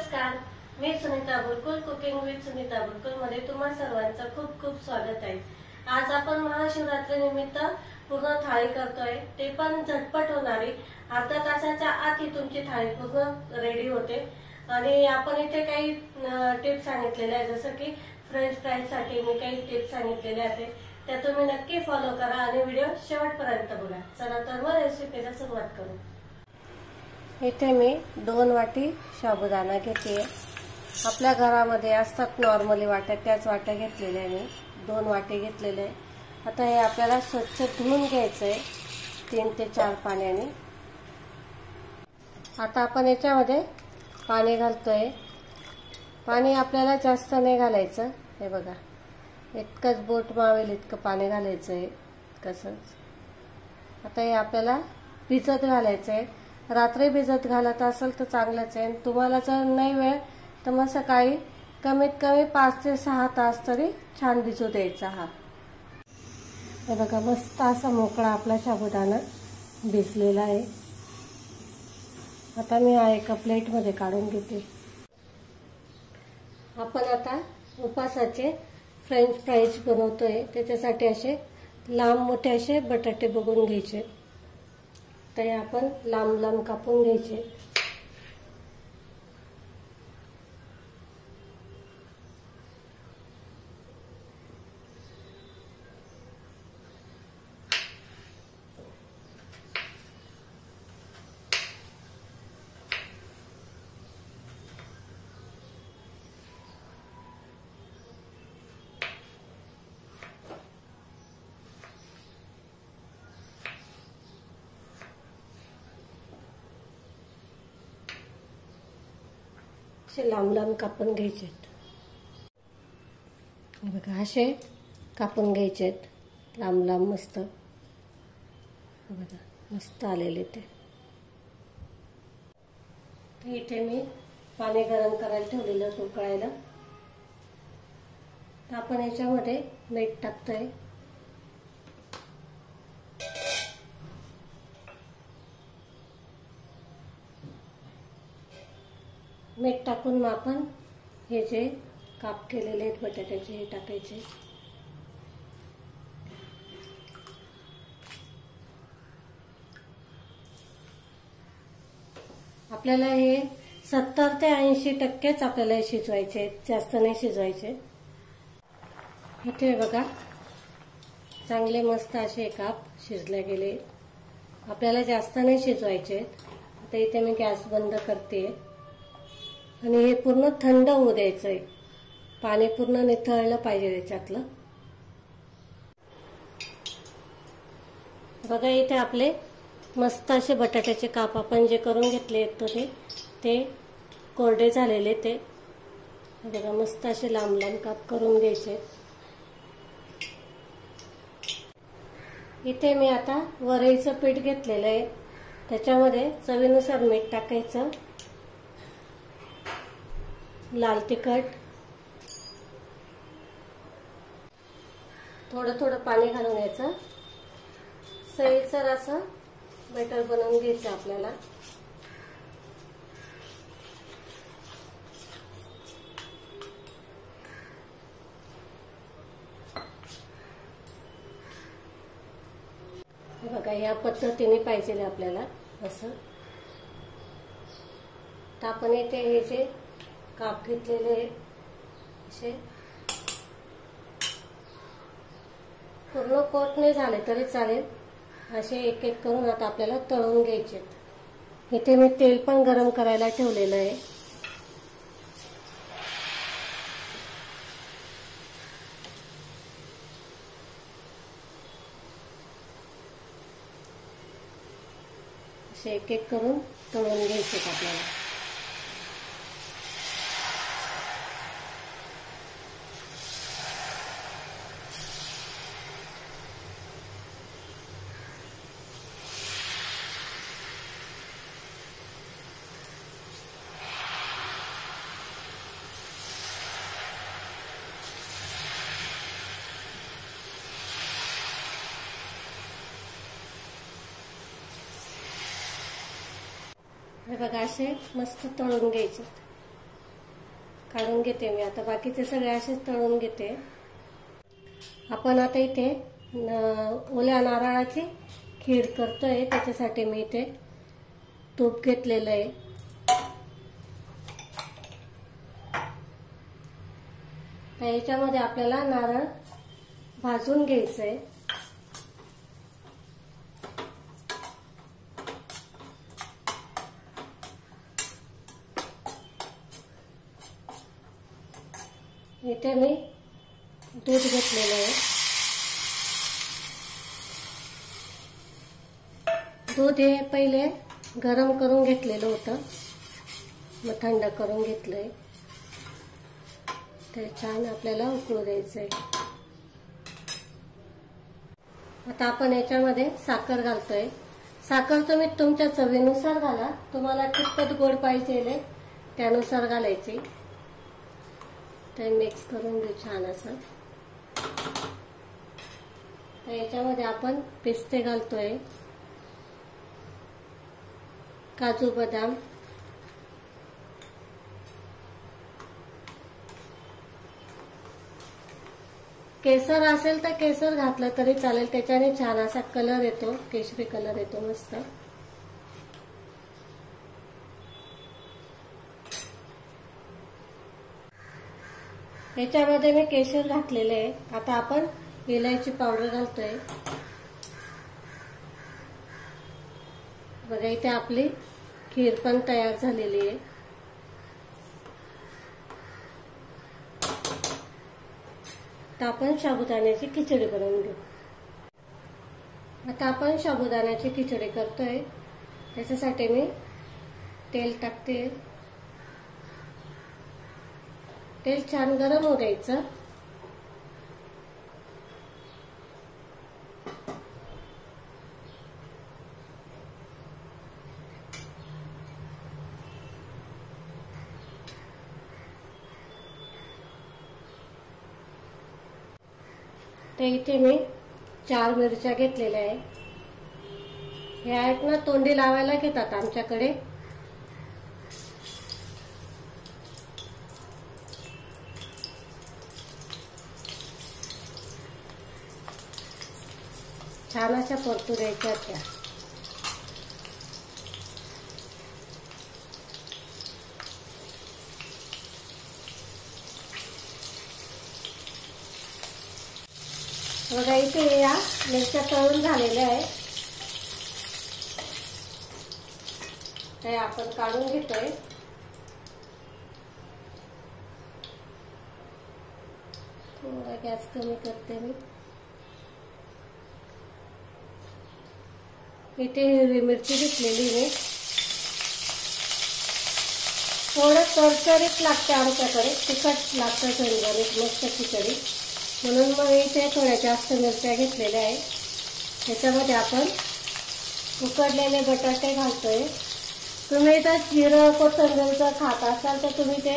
नमस्कार, मी Sunita बुरकुल cooking with Sunita बुरकुल मध्ये तुम्हा सर्वांचं खूप खूप स्वागत आहे। आज आपण महाशिवरात्री निमित्त पूर्ण थाळी करतोय, ते पण झटपट होणारी। अर्धा तासाच्या आत ही तुमची थाळी पूर्ण रेडी होते। आणि आपण इथे काही टिप्स सांगितलेल्या आहेत, जसं की फ्रेंच फ्राईज साठी मी काही टिप्स सांगितलेल्या आहेत, त्या तुम्ही नक्की फॉलो करा आणि व्हिडिओ शेवटपर्यंत बघा। चला तर मग रेसिपीला सुरुवात करू। इथे मी 2 वाटी साबुदाणा घेते। आपल्या घरामध्ये असतात नॉर्मली वाट्या, त्याच वाट्या घेतलेल्या मी 2 वाटी घेतलेले आहे। आता हे आपल्याला स्वच्छ धुवून घ्यायचं आहे 3 ते 4 पाण्याने। आता आपण याच्यामध्ये पाणी घालतोय। पाणी आपल्याला जास्त नाही घालायचं, हे बघा इतकंच बोट मावेल इतकं पाणी घालायचं आहे, कसंच। आता हे आपल्याला भिजत घालायचं आहे। रात्री भिजत घालत असेल तर चांगलंच आहे। तुम्हाला जर नाही वेळ तर मग सकाळी कमीत कमी 5 ते 6 तास तरी छान भिजू द्यायचा। हा हे बघा मस्त असा मोकळा आपला साबुदाणा भिजलेला आहे। आता मी हा एका प्लेटमध्ये काढून घेते। आपण आता उपासाचे फ्रेंच फ्राईज बनवतोय, त्याच्यासाठी असे लांब मोठे असे बटाटे बघून घ्यायचे। ते आपण लांब लांब कापून घ्यायचे। असे लांब लांब कापून घ्यायचे। बघा असे कापून घ्यायचे लांब लांब, मस्त बघा मस्त आलेले ते। इथे मी पाणी गरम करायला ठेवलेलं उकळायला। आपण याच्यामध्ये मीठ टाकतोय। मीठ टाकून मग आपण हे जे काप केलेले आहेत बटाट्याचे हे टाकायचे। आपल्याला हे 70 ते 80% आपल्याला शिजवायचे, जास्त नाही शिजवायचे। इथे बघा चांगले मस्त असे काप शिजले गेले। आपल्याला जास्त नाही शिजवायचे। आता इथे मी गॅस बंद करते आणि हे पूर्ण थंड होऊ द्यायचंय। पाणी पूर्ण निथळलं पाहिजे त्याच्यातलं। बघा इथे आपले मस्त असे बटाट्याचे काप आपण जे करून घेतले ते कोरडे झालेले। ते बघा मस्त असे लांब लांब काप करून घ्यायचे। इथे मी आता वरईचं पीठ घेतलेलं आहे, त्याच्यामध्ये चवीनुसार मीठ टाकायचं, लाल तिखट, थोडं थोडं पाणी घालून याचं सैलसर असं बॅटर बनवून घ्यायचं आपल्याला। बघा या पद्धतीने पाहिजे आपल्याला असं। तर आपण इथे हे जे काप घेतलेले असे पूर्ण कोट नाही झाले तरी चालेल, असे एक एक करून आता आपल्याला तळून घ्यायचे। इथे मी तेल पण गरम करायला ठेवलेलं आहे। असे एक एक करून तळून घ्यायचे आपल्याला। हे बघा असे मस्त तळून घ्यायचे। काढून घेते मी आता. बाकीचे सगळे असेच तळून घेते. आपण आता इथे ओल्या नारळाची खीर करतोय. त्याच्यासाठी मी इथे तूप घेतलेलं आहे. तर याच्यामध्ये आपल्याला नारळ भाजून घ्यायचंय. इथे मी दूध घेतलेलं आहे. दूध हे पहिले गरम करून घेतलेलं होतं, मग थंड करून घेतलंय. ते छान आपल्याला उकळू द्यायचंय. आता आपण याच्यामध्ये साखर घालतोय. साखर तुम्ही तुमच्या चवीनुसार घाला. तुम्हाला कितपत गोड पाहिजे त्यानुसार घालायची. ते मिक्स करून घेऊ छान असं. याच्यामध्ये आपण पिस्ते घालतोय, काजू बदाम, केसर असेल तर केसर घातलं तरी चालेल. त्याच्याने छान असा कलर येतो, केशरी कलर येतो मस्त. याच्यामध्ये मी केशर घातलेले आहे. आता आपण इलायची पावडर घालतोय. बघा इथे आपली खीर पण तयार झालेली आहे. आता आपण साबुदाण्याची खिचडी बनवून घेऊ. आता आपण साबुदाण्याची खिचडी करतोय. त्याच्यासाठी मी तेल टाकते. तेल छान गरम होऊ द्यायचं. तर इथे मी 4 मिरच्या घेतलेल्या आहे. हे आहेत ना, तोंडी लावायला घेतात आमच्याकडे. छान अशा परतू द्यायच्या त्या. बघा इथे या मिरच्या तळून झालेल्या आहे. ते आपण काढून घेतोय. थोडा गॅस कमी करते मी. इथे हिरवी मिरची घेतलेली आहे. थोडं तरतरीत लागते आमच्याकडे, तिखट लागतं झणझणीत मस्त खिचडी, म्हणून मग इथे थोड्या जास्त मिरच्या घेतलेल्या आहे. त्याच्यामध्ये आपण उकडलेले बटाटे घालतोय. तुम्ही इथं जिरं कोथिंबीर खात असाल तर तुम्ही ते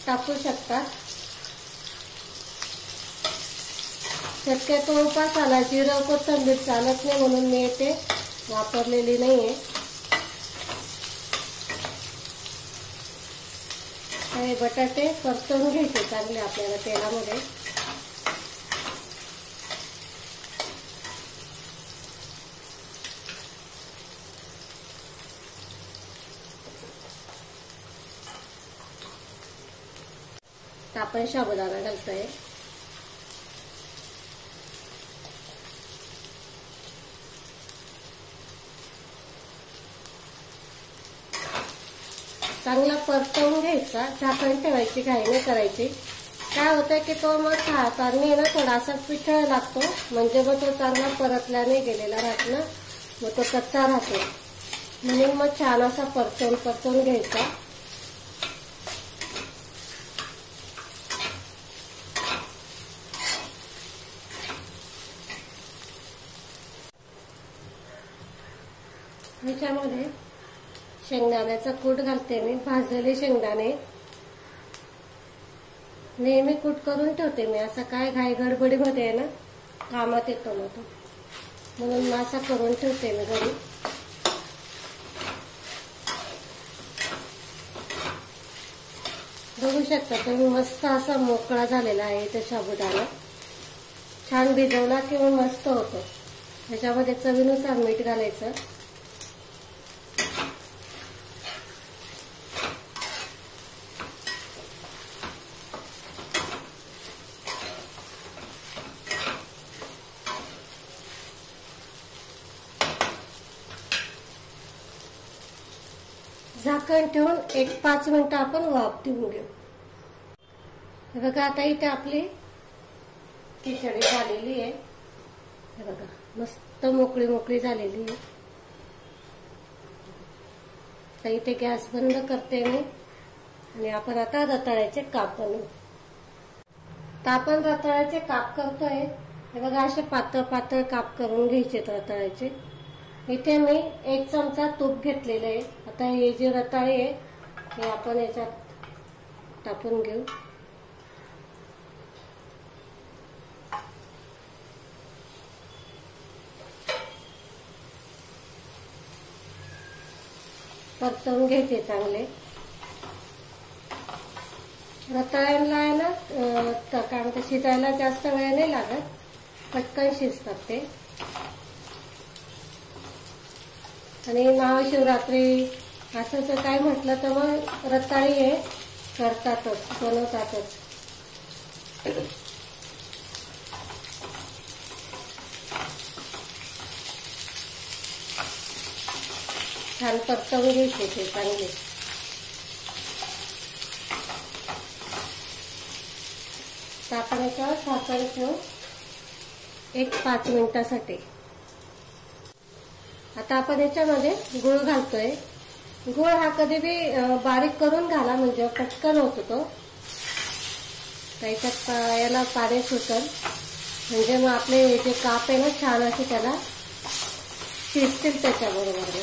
टाकू शकता. शक्यतो उपासाला जिरं कोथिंबीर चालत नाही म्हणून मी इथे वापरलेली नाहीये. हे बटाटे परतून घ्यायचे चांगले आपल्याला तेलामध्ये. आपण साबुदाणा घालतोय. चांगला परतवून घ्यायचा. झाकण ठेवायची, घाई नाही करायची. काय होतं की तो मग खाताना ना थोडासा पिठळ लागतो, म्हणजे मग तो चांगला परतला नाही गेलेला राहत ना, मग तो कच्चा राहतो. म्हणून मग छान असा परतवून घ्यायचा. ह्याच्यामध्ये शेंगदाण्याचा कूट घालते मी. भाजलेले शेंगदाणे नेहमी कूट करून ठेवते मी. असं काय घाई गडबडीमध्ये आहे ना, कामात येतो मग तो, म्हणून मग असा करून ठेवते मी घरी. बघू शकता तुम्ही, मस्त असा मोकळा झालेला आहे इथे साबुदाणा. छान भिजवला की मग मस्त होतो. त्याच्यामध्ये चवीनुसार मीठ घालायचं. झाकण ठेवून एक 5 मिनिटं आपण वाफ देऊन घेऊ. हे बघा, आता इथे आपली खिचडी झालेली आहे. हे बघा, मस्त मोकळी मोकळी झालेली आहे. तर इथे गॅस बंद करते मी आणि आपण आता रताळ्याचे काप बनवू. तर आपण रताळ्याचे काप करतोय. हे बघा, असे पातळ पातळ काप करून घ्यायचे रताळ्याचे. इथे मी 1 चमचा तूप घेतलेलं आहे. आता हे जे रताळे आहे हे आपण याच्यात टाकून घेऊ. परतवून घ्यायचे चांगले. रताळ्यांना आहे ना काय म्हणते, शिजायला जास्त वेळ नाही लागत, पटकन शिजतात ते. आणि महाशिवरात्री असं जर काय म्हटलं तर मग रताळी हे करतातच, बनवतातच. छान परतवून घ्यायचे ते चांगले. तर आपण याच्यावर झाकण ठेवू एक 5 मिनिटासाठी. आता आपण याच्यामध्ये गूळ घालतोय. गूळ हा कधी बी बारीक करून घाला, म्हणजे पटकन होतो तो. त्याच्यात याला पाणी सुटल, म्हणजे मग आपले जे काप आहे ना छान असे त्याला शिजतील त्याच्याबरोबर.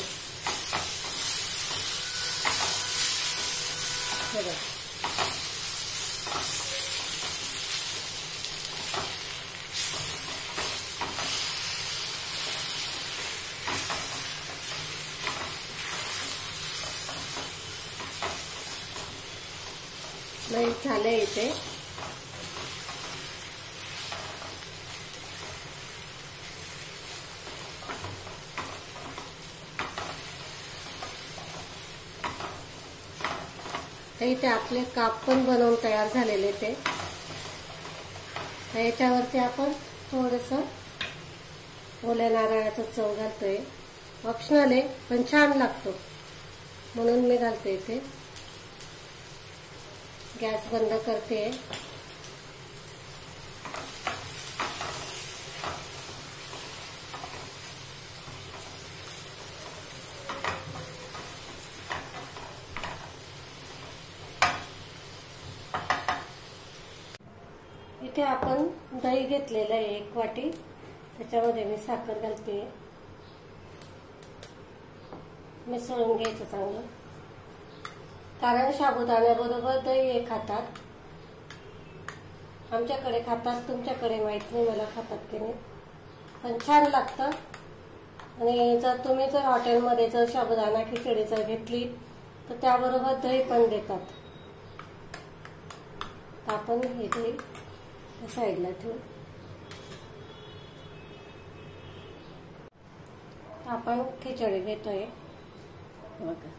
नाही झाले इथे. इथे आपले काप पण बनवून तयार झालेले ते. याच्यावरती आपण थोडंसं ओल्या नारळाचा चव घालतोय. ऑप्शनल आहे पण छान लागतो म्हणून मी घालते इथे. गॅस बंद करते. इथे आपण दही घेतलेलं आहे 1 वाटी. त्याच्यामध्ये मी साखर घालते. मिसळून घ्यायचं चांगलं, कारण साबुदाण्याबरोबर दही हे खातात. आमच्याकडे खातात, तुमच्याकडे माहित नाही मला खातात की नाही, पण छान लागतं. आणि जर तुम्ही हॉटेलमध्ये जर साबुदाणा खिचडी जर घेतली तर त्याबरोबर दही पण देतात. आपण हे दही साईडला ठेवू. आपण खिचडी घेतोय बघा.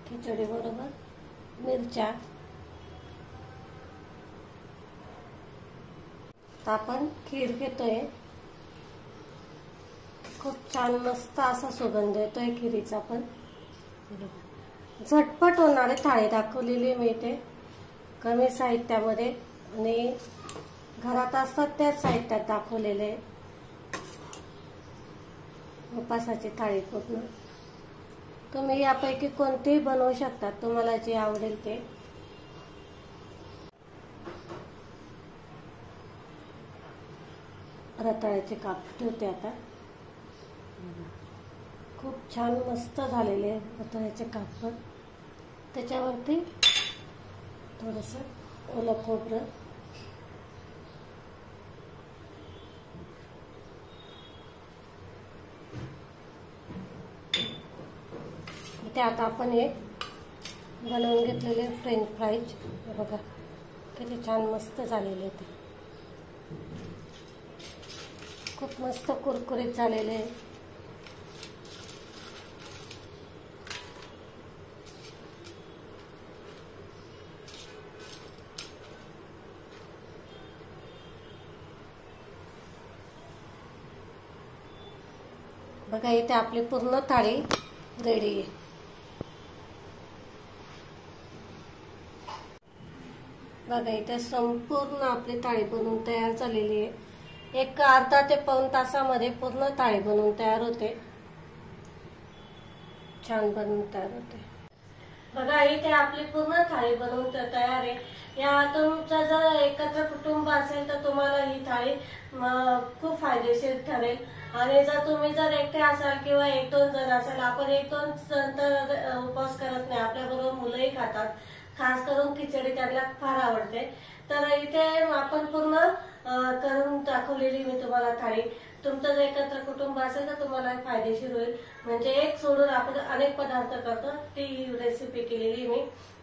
खिचडी बरोबर मिरच्या. आपण खीर घेतोय. खूप छान मस्त असा सुगंध येतोय खिरीचा पण. झटपट होणारे थाळी दाखवलेली मी इथे कमी साहित्यामध्ये, आणि घरात असतात त्याच साहित्यात दाखवलेले. उपासाची थाळी पूर्ण. तुम्ही यापैकी कोणतेही बनवू शकता, तुम्हाला जे आवडेल ते. रताळ्याचे काप ठेवते आता. खूप छान मस्त झालेले रताळ्याचे काप. पण त्याच्यावरती थोडंसं ओलं खोबरं, इथे आता आपण हे बनवून घेतलेले फ्रेंच फ्राईज बघा किती छान मस्त झालेले ते, खूप मस्त कुरकुरीत झालेले. बघा इथे आपली पूर्ण थाळी रेडी आहे. बघा इथे संपूर्ण आपली थाळी बनवून तयार झालेली आहे. एक अर्धा ते पाऊण तासामध्ये पूर्ण थाळी बनवून तयार होते, छान बनवून तयार होते. बघा इथे आपली पूर्ण थाळी बनवून तयार आहे. या तुमचं जर एकत्र कुटुंब असेल तर तुम्हाला ही थाळी खूप फायदेशीर ठरेल. आणि जर तुम्ही एकटे असाल किंवा 1-2 जण असाल, आपण 1-2 जण तर उपवास करत नाही, आपल्याबरोबर मुलंही खातात. खास करून खिचडी त्यांना फार आवडते. तर इथे आपण पूर्ण करून दाखवलेली मी तुम्हाला थाळी. तुमचं जर एकत्र कुटुंब असेल तर तुम्हाला फायदेशीर होईल. म्हणजे एक सोडून आपण अनेक पदार्थ करतो, ती रेसिपी केलेली मी.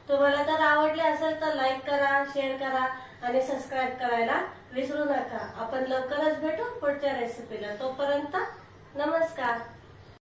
तुम्हाला जर आवडली असेल तर लाईक करा, शेअर करा आणि सबस्क्राईब करायला विसरू नका. आपण लवकरच भेटू पुढच्या रेसिपीला. तोपर्यंत नमस्कार.